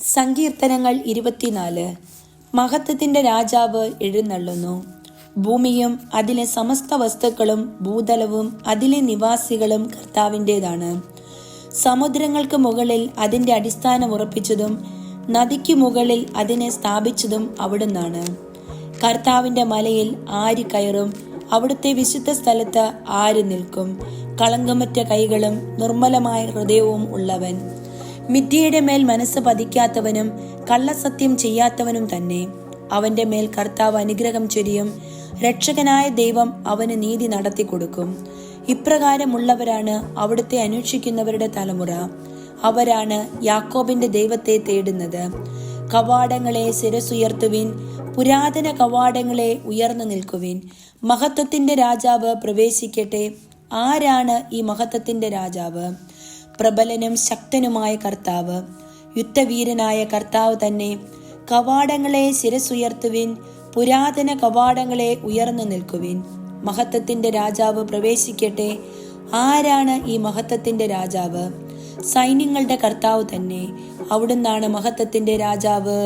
സങ്കീർത്തനങ്ങൾ 24. മഹത്വത്തിന്റെ രാജാവ് എഴുന്നള്ളുന്നു. ഭൂമിയും അതിലെ സമസ്ത വസ്തുക്കളും ഭൂതലവും അതിലെ നിവാസികളും കർത്താവിൻ്റെതാണ്. സമുദ്രങ്ങൾക്ക് മുകളിൽ അതിൻ്റെ അടിസ്ഥാനം ഉറപ്പിച്ചതും നദിക്ക് മുകളിൽ അതിനെ സ്ഥാപിച്ചതും അവിടുന്നാണ്. കർത്താവിൻ്റെ മലയിൽ ആര് കയറും? അവിടുത്തെ വിശുദ്ധ സ്ഥലത്ത് ആര് നിൽക്കും? കളങ്കമറ്റ കൈകളും നിർമ്മലമായ ഹൃദയവും ഉള്ളവൻ, മിഥ്യയുടെ മേൽ മനസ്സ് പതിക്കാത്തവനും കള്ളസത്യം ചെയ്യാത്തവനും തന്നെ. അവന്റെ മേൽ കർത്താവ് അനുഗ്രഹം ചൊരിയും. രക്ഷകനായ ദൈവം അവന് നീതി നടത്തി കൊടുക്കും. ഇപ്രകാരമുള്ളവരാണ് അവിടുത്തെ അന്വേഷിക്കുന്നവരുടെ തലമുറ. അവരാണ് യാക്കോബിന്റെ ദൈവത്തെ തേടുന്നത്. കവാടങ്ങളെ ശിരസുയർത്തുവിൻ, പുരാതന കവാടങ്ങളെ ഉയർന്നു നിൽക്കുവിൻ. മഹത്വത്തിന്റെ രാജാവ് പ്രവേശിക്കട്ടെ. ആരാണ് ഈ മഹത്വത്തിന്റെ രാജാവ്? പ്രബലനും ശക്തനുമായ കർത്താവ്, യുദ്ധവീരനായ കർത്താവ് തന്നെ. കവാടങ്ങളെ ശിരസുയർത്തുവിൻ, പുരാതന കവാടങ്ങളെ ഉയർന്നു നിൽക്കുവിൻ. മഹത്വത്തിന്റെ രാജാവ് പ്രവേശിക്കട്ടെ. ആരാണ് ഈ മഹത്വത്തിന്റെ രാജാവ്? സൈന്യങ്ങളുടെ കർത്താവ് തന്നെ. അവിടുന്നാണ് മഹത്വത്തിന്റെ രാജാവ്.